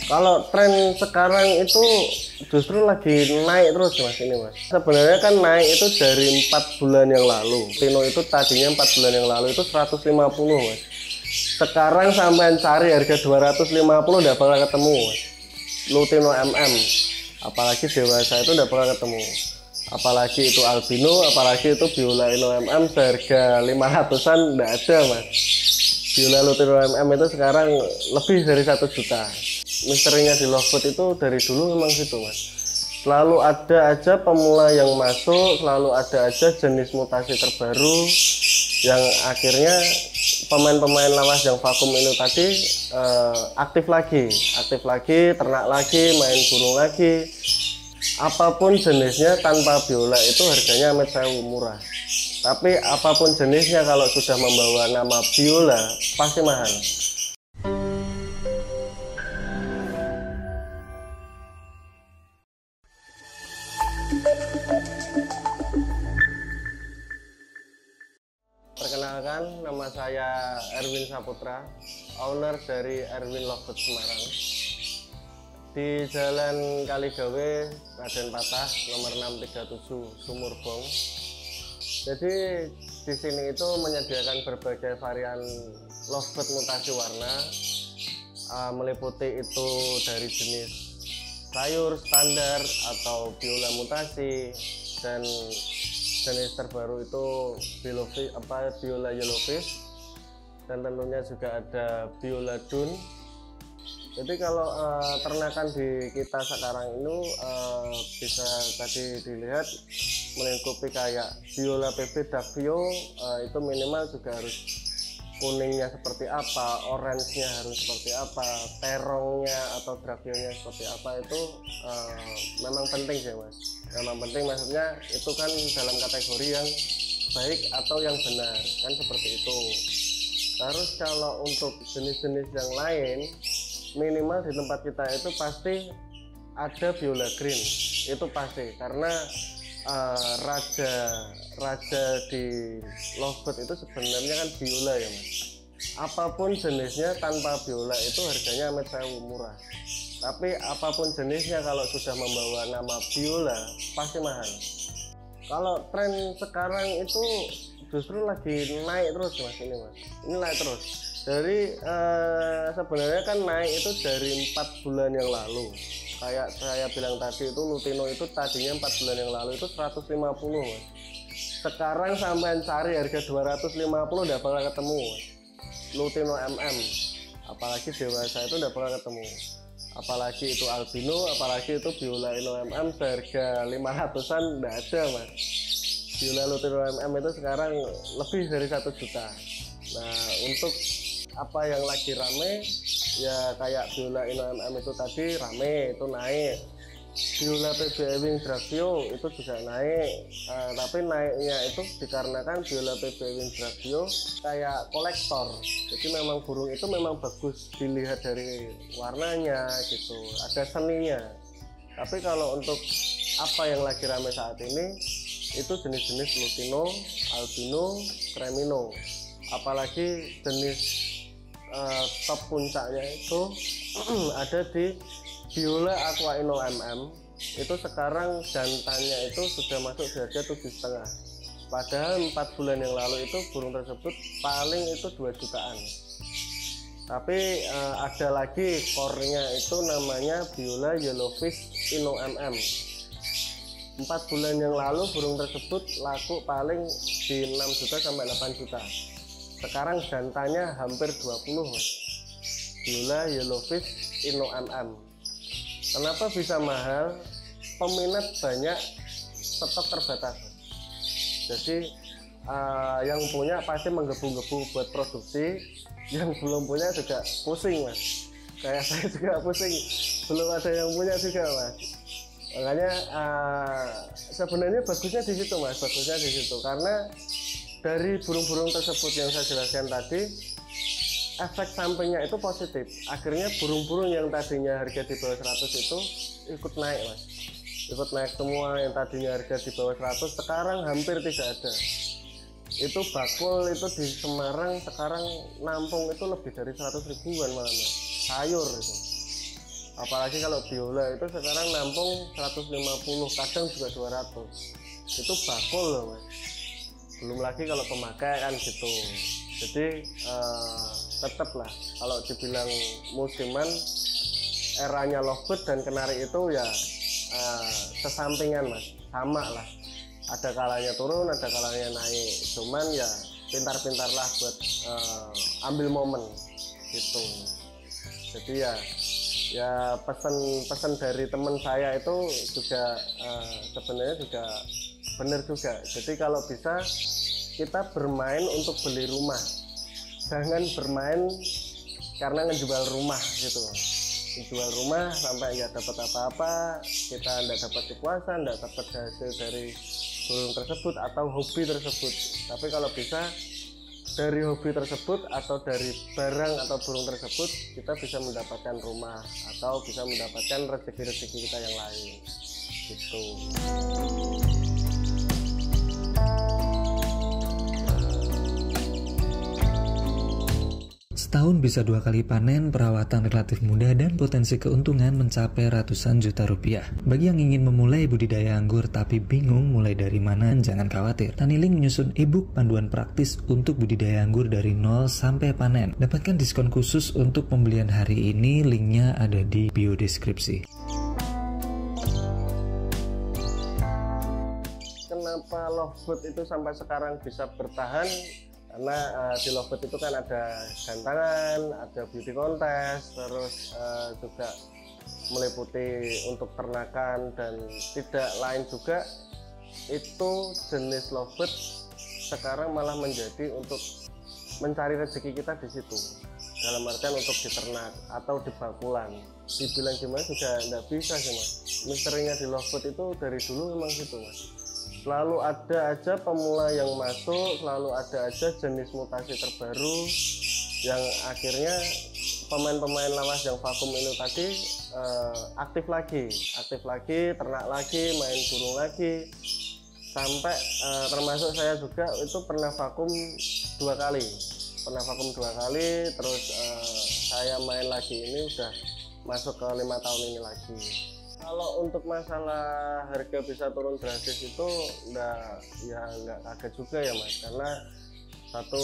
Kalau tren sekarang itu justru lagi naik terus mas ini mas. Sebenarnya kan naik itu dari 4 bulan yang lalu. Tino itu tadinya 4 bulan yang lalu itu 150 mas. Sekarang sampai cari harga 250 udah bakal ketemu mas. Lutino MM, apalagi dewasa itu udah bakal ketemu. Apalagi itu albino, apalagi itu Biola Ino MM seharga 500-an nggak ada mas. Biola Lutino MM itu sekarang lebih dari 1 juta. Misterinya di Lovebird itu dari dulu memang gitu mas, selalu ada aja pemula yang masuk, selalu ada aja jenis mutasi terbaru yang akhirnya pemain-pemain lawas yang vakum ini tadi aktif lagi, ternak lagi, main burung lagi. Apapun jenisnya tanpa biola itu harganya amat sewu murah, tapi apapun jenisnya kalau sudah membawa nama biola pasti mahal. Perkenalkan, nama saya Erwin Saputra, owner dari Erwin Lovebird Semarang. Di Jalan Kaligawe, Raden Patah, nomor 637, Sumurbong. Jadi di sini itu menyediakan berbagai varian Lovebird mutasi warna, meliputi itu dari jenis sayur standar atau biola mutasi, dan jenis terbaru itu biola yellowfish, dan tentunya juga ada biola dun. Jadi kalau ternakan di kita sekarang ini bisa tadi dilihat melingkupi kayak biola PB Davio, itu minimal juga harus kuningnya seperti apa, orange-nya harus seperti apa, terongnya atau Davio-nya seperti apa, itu memang penting sih mas. Memang penting, maksudnya itu kan dalam kategori yang baik atau yang benar kan, seperti itu. Terus kalau untuk jenis-jenis yang lain, minimal di tempat kita itu pasti ada biola green, itu pasti, karena raja di Lovebird itu sebenarnya kan biola ya mas. Apapun jenisnya tanpa biola itu harganya amat sewu murah, tapi apapun jenisnya kalau sudah membawa nama biola pasti mahal. Kalau tren sekarang itu justru lagi naik terus mas ini mas, ini naik terus. Dari sebenarnya kan naik itu dari 4 bulan yang lalu. Kayak saya bilang tadi itu Lutino itu tadinya 4 bulan yang lalu itu 150 mas. Sekarang sampai cari harga 250 udah bakal ketemu mas. Lutino MM, apalagi dewasa itu udah bakal ketemu. Apalagi itu albino, apalagi itu Biola Ino MM seharga 500-an nggak ada mas. Biola Lutino MM itu sekarang lebih dari 1 juta. Nah, untuk apa yang lagi rame ya kayak Biola Ino MM itu tadi rame, itu naik. Biola PB Ewing Dragio itu juga naik, tapi naiknya itu dikarenakan Biola PB Ewing Dragio kayak kolektor. Jadi memang burung itu memang bagus dilihat dari warnanya gitu, ada seninya. Tapi kalau untuk apa yang lagi rame saat ini itu jenis-jenis Lutino, albino, cremino, apalagi jenis top puncaknya itu ada di Biola Aqua Ino MM. Itu sekarang jantannya itu sudah masuk di harga 7,5. Padahal 4 bulan yang lalu itu burung tersebut paling itu 2 jutaan. Tapi ada lagi core-nya itu namanya Biola Yellowfish Ino MM. 4 bulan yang lalu burung tersebut laku paling di 6 juta sampai 8 juta. Sekarang jantannya hampir 20 mas. Biola Yellowfish Ino MM. Kenapa bisa mahal? Peminat banyak, stok terbatas. Jadi yang punya pasti menggebu-gebu buat produksi, yang belum punya juga pusing mas. Kayak saya juga pusing, belum ada yang punya juga mas. Makanya sebenarnya bagusnya di situ mas, bagusnya di situ karena dari burung-burung tersebut yang saya jelaskan tadi, efek sampingnya itu positif. Akhirnya burung-burung yang tadinya harga di bawah 100 itu ikut naik mas, ikut naik semua. Yang tadinya harga di bawah 100 sekarang hampir tidak ada. Itu bakul itu di Semarang sekarang nampung itu lebih dari 100 ribuan malah mas. Sayur itu Apalagi kalau biola itu sekarang nampung 150, kadang juga 200. Itu bakul loh mas. Belum lagi kalau pemakaian gitu. Jadi tetap lah kalau dibilang musiman, eranya lovebird dan kenari itu ya sesampingan mas, sama lah. Ada kalanya turun, ada kalanya naik. Cuman ya pintar-pintarlah buat ambil momen gitu. Jadi ya pesan dari teman saya itu juga sebenarnya juga benar juga. Jadi kalau bisa kita bermain untuk beli rumah, jangan bermain karena ngejual rumah gitu. Jual rumah sampai nggak dapat apa-apa, kita nggak dapat kepuasan, nggak dapat hasil dari burung tersebut atau hobi tersebut. Tapi kalau bisa dari hobi tersebut atau dari barang atau burung tersebut kita bisa mendapatkan rumah atau bisa mendapatkan rezeki-rezeki kita yang lain gitu. Setahun bisa 2 kali panen, perawatan relatif mudah, dan potensi keuntungan mencapai ratusan juta rupiah. Bagi yang ingin memulai budidaya anggur tapi bingung mulai dari mana, jangan khawatir. Taniling menyusun e-book panduan praktis untuk budidaya anggur dari nol sampai panen. Dapatkan diskon khusus untuk pembelian hari ini, linknya ada di bio deskripsi. Kenapa lovebird itu sampai sekarang bisa bertahan? Karena di lovebird itu kan ada gantangan, ada beauty contest, terus juga meliputi untuk ternakan, dan tidak lain juga itu jenis lovebird sekarang malah menjadi untuk mencari rezeki kita di situ, dalam artian untuk diternak atau di bakulan. Dibilang gimana juga nggak bisa sih mas. Misterinya di lovebird itu dari dulu memang gitu mas. Selalu ada aja pemula yang masuk, selalu ada aja jenis mutasi terbaru yang akhirnya pemain-pemain lawas yang vakum ini tadi aktif lagi, ternak lagi, main burung lagi, sampai termasuk saya juga itu pernah vakum 2 kali, terus saya main lagi ini udah masuk ke 5 tahun ini lagi. Kalau untuk masalah harga bisa turun drastis itu nggak kaget juga ya mas, karena satu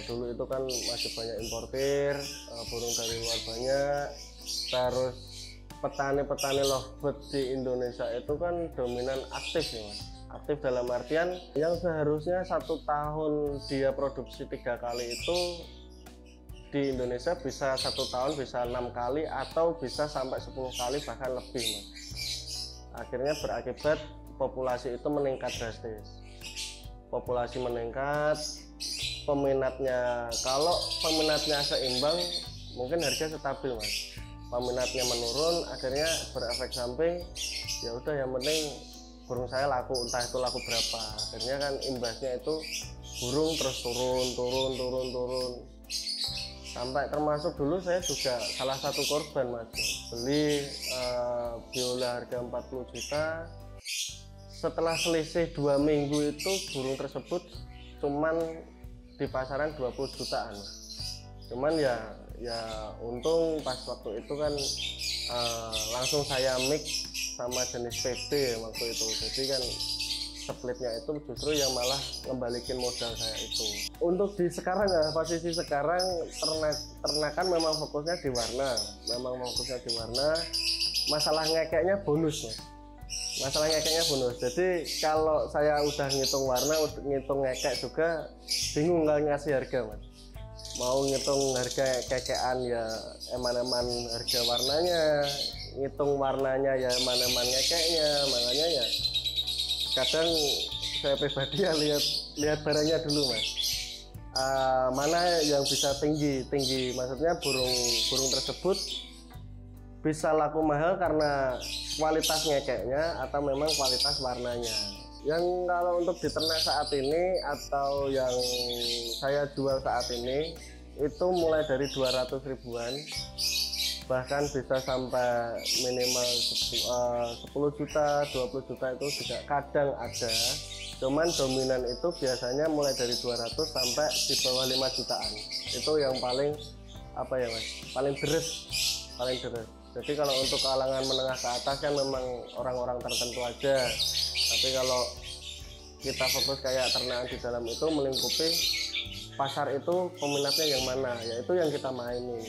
dulu itu kan masih banyak importir, burung dari luar banyak, terus petani-petani lovebird di Indonesia itu kan dominan aktif ya mas. Aktif dalam artian yang seharusnya 1 tahun dia produksi 3 kali itu di Indonesia bisa 1 tahun bisa 6 kali atau bisa sampai 10 kali bahkan lebih mas. Akhirnya berakibat populasi itu meningkat drastis. Populasi meningkat, peminatnya, kalau peminatnya seimbang mungkin harga stabil mas. Peminatnya menurun, akhirnya berefek samping, ya udah yang penting burung saya laku, entah itu laku berapa. Akhirnya kan imbasnya itu burung terus turun, sampai termasuk dulu saya juga salah satu korban mas, beli biola harga 40 juta, setelah selisih 2 minggu itu burung tersebut cuman di pasaran 20 jutaan. Cuman ya untung pas waktu itu kan langsung saya mix sama jenis PB waktu itu, jadi kan splitnya itu justru yang malah ngembalikin modal saya itu. Untuk di sekarang ya, posisi sekarang ternakan memang fokusnya di warna, masalah ngekeknya bonus mas. Jadi kalau saya udah ngitung warna, ngitung ngekek juga bingung nggak ngasih harga mas. Mau ngitung harga kekean ya eman-eman harga warnanya, ngitung warnanya ya eman-eman ngekeknya, makanya ya kadang saya pribadi ya lihat barangnya dulu mas, mana yang bisa tinggi, maksudnya burung tersebut bisa laku mahal karena kualitas ngekeknya atau memang kualitas warnanya. Yang kalau untuk diternak saat ini atau yang saya jual saat ini itu mulai dari 200 ribuan, bahkan bisa sampai minimal 10 juta, 20 juta itu juga kadang ada. Cuman dominan itu biasanya mulai dari 200 sampai di bawah 5 jutaan. Itu yang paling apa ya mas, paling deres. Jadi kalau untuk kalangan menengah ke atas kan memang orang-orang tertentu aja. Tapi kalau kita fokus kayak ternakan di dalam itu melingkupi pasar itu peminatnya yang mana, yaitu yang kita mainin.